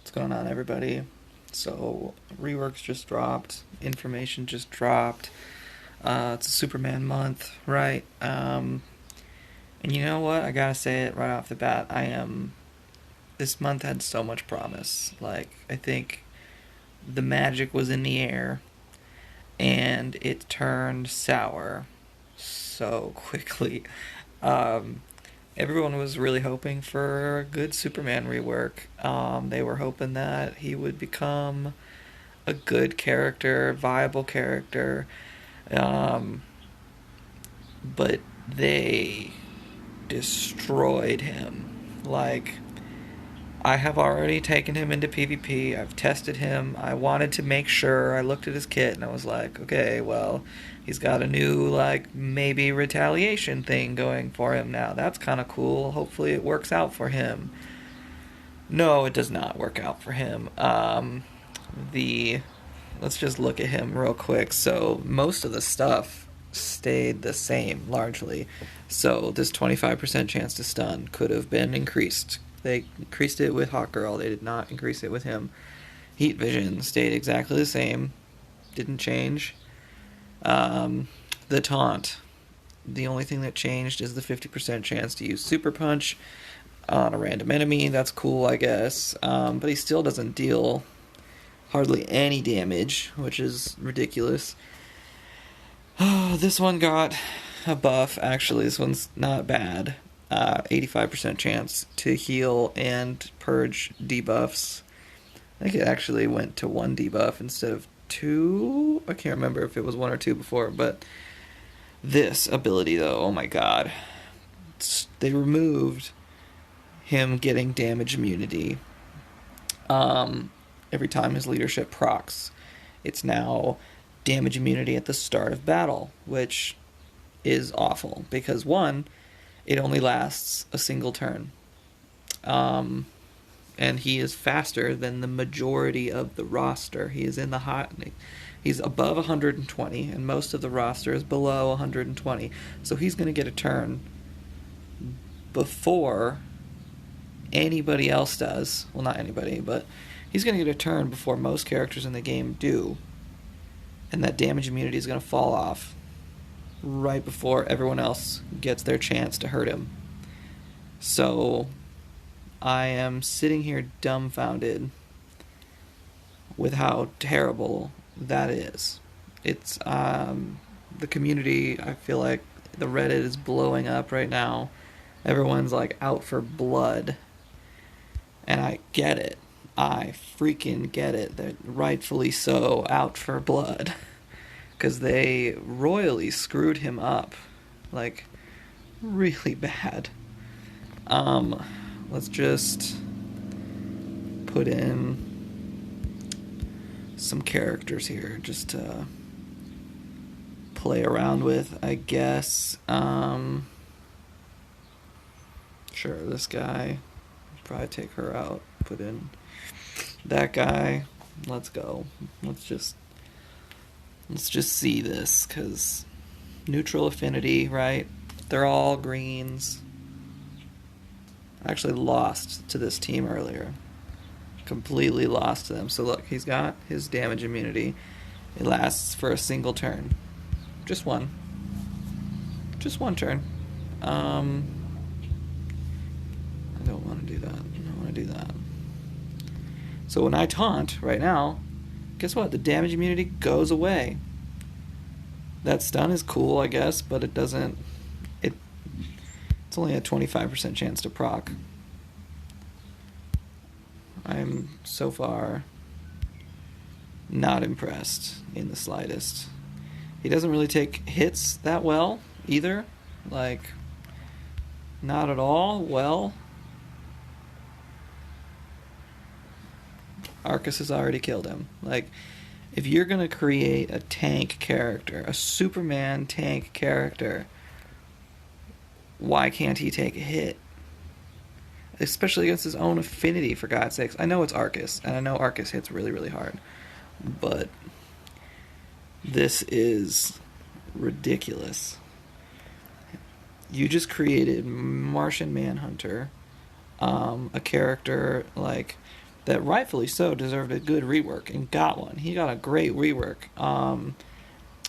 What's going on, everybody? So, Reworks just dropped, information just dropped. It's a Superman month, right? And you know what? I gotta say it right off the bat. This month had so much promise. Like, I think the magic was in the air, and it turned sour so quickly. Um, Everyone was really hoping for a good Superman rework. They were hoping that he would become a good character, viable character, um, but they destroyed him. Like, I have already taken him into PvP. I've tested him. I wanted to make sure. I looked at his kit and I was like, okay, well, he's got a new, like, maybe retaliation thing going for him now. That's kind of cool. Hopefully it works out for him. No, it does not work out for him. The Let's just look at him real quick. So most of the stuff stayed the same largely. So this 25% chance to stun could have been increased. They increased it with Hawkgirl. They did not increase it with him. Heat vision stayed exactly the same. Didn't change. The taunt. The only thing that changed is the 50% chance to use Super Punch on a random enemy. That's cool, I guess. But he still doesn't deal hardly any damage, which is ridiculous. This one got a buff, actually. This one's not bad. 85% chance to heal and purge debuffs. I think it actually went to one debuff instead of two. I can't remember if it was one or two before, but this ability, though, oh my god. They removed him getting damage immunity every time his leadership procs. It's now damage immunity at the start of battle, which is awful because, one, it only lasts a single turn. And he is faster than the majority of the roster. He is in the hot. He's above 120, and most of the roster is below 120. So he's going to get a turn before anybody else does. Well, not anybody, but he's going to get a turn before most characters in the game do. And that damage immunity is going to fall off right before everyone else gets their chance to hurt him. So I am sitting here dumbfounded with how terrible that is. It's the community, I feel like the Reddit is blowing up right now. Everyone's like out for blood. And I get it. I freaking get it. They're rightfully so out for blood. Because they royally screwed him up. Like, really bad. Let's just put in some characters here just to play around with, I guess. Sure, this guy. Probably take her out. Put in that guy. Let's go. Let's just see this, because neutral affinity, right? They're all greens. I actually lost to this team earlier. Completely lost to them. So look, he's got his damage immunity. It lasts for a single turn. Just one. Just one turn. I don't want to do that. I don't want to do that. So when I taunt right now, guess what? The damage immunity goes away. That stun is cool, I guess, but it doesn't... It's only a 25% chance to proc. I'm so far not impressed in the slightest. He doesn't really take hits that well, either. Like, not at all well. Arcus has already killed him. Like, if you're going to create a tank character, a Superman tank character, why can't he take a hit? Especially against his own affinity, for God's sakes. I know it's Arcus, and I know Arcus hits really, really hard. But this is ridiculous. You just created Martian Manhunter, a character, like, that rightfully so deserved a good rework and got one. He got a great rework.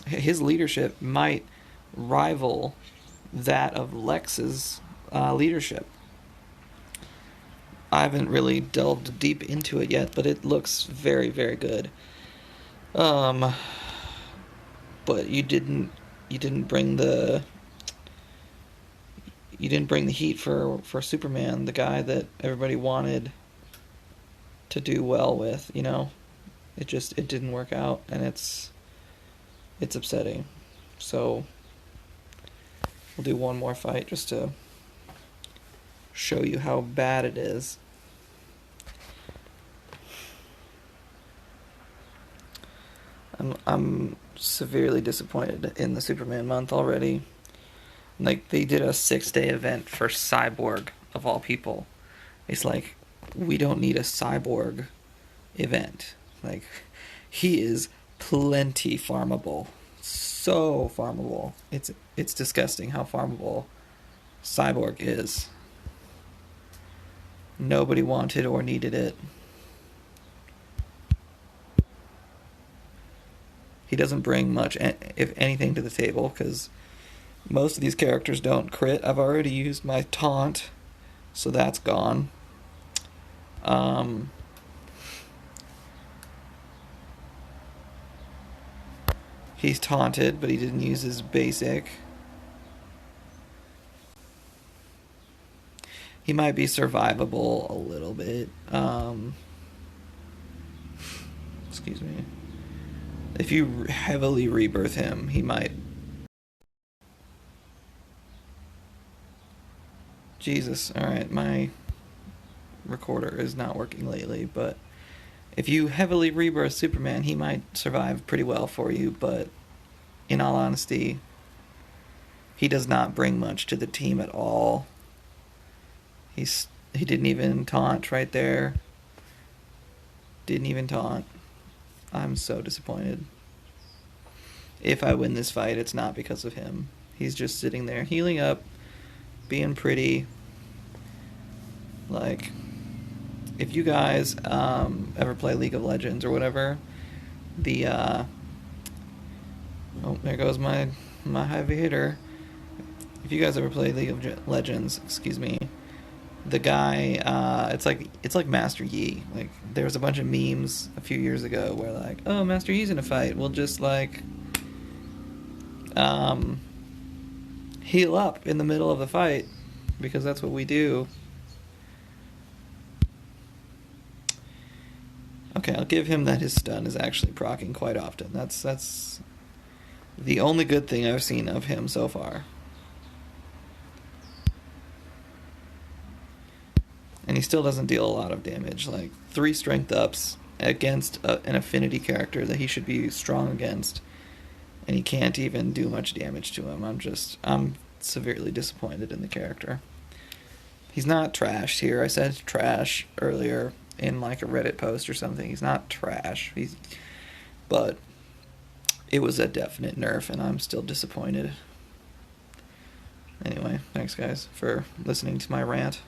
His leadership might rival that of Lex's leadership. I haven't really delved deep into it yet, but it looks very, very good. But you didn't bring the heat for Superman, the guy that everybody wanted to do well with. It didn't work out, and it's upsetting. So we'll do one more fight just to show you how bad it is. I'm severely disappointed in the Superman month already. Like, they did a 6-day event for Cyborg, of all people. It's like, we don't need a Cyborg event. Like, he is plenty farmable. So farmable. It's disgusting how farmable Cyborg is. Nobody wanted or needed it. He doesn't bring much, if anything, to the table, because most of these characters don't crit. I've already used my taunt, so that's gone. He's taunted, but he didn't use his basic. He might be survivable a little bit. Excuse me. If you heavily rebirth him, he might. Jesus, alright, my recorder is not working lately, but if you heavily rebirth Superman, he might survive pretty well for you, but in all honesty, he does not bring much to the team at all. He didn't even taunt right there. Didn't even taunt. I'm so disappointed. If I win this fight, it's not because of him. He's just sitting there healing up, being pretty. Like, if you guys ever play League of Legends or whatever, the oh, there goes my heavy hitter. If you guys ever play League of Legends, excuse me, the guy, it's like Master Yi. Like, there was a bunch of memes a few years ago where, like, oh, Master Yi's in a fight, we'll just like heal up in the middle of the fight because that's what we do. Okay, I'll give him that his stun is actually proccing quite often. That's the only good thing I've seen of him so far. And he still doesn't deal a lot of damage. Like, 3 strength ups against an affinity character that he should be strong against, and he can't even do much damage to him. I'm severely disappointed in the character. He's not trashed here. I said trash earlier in like a Reddit post or something. He's not trash. But it was a definite nerf, and I'm still disappointed. Anyway, thanks guys for listening to my rant.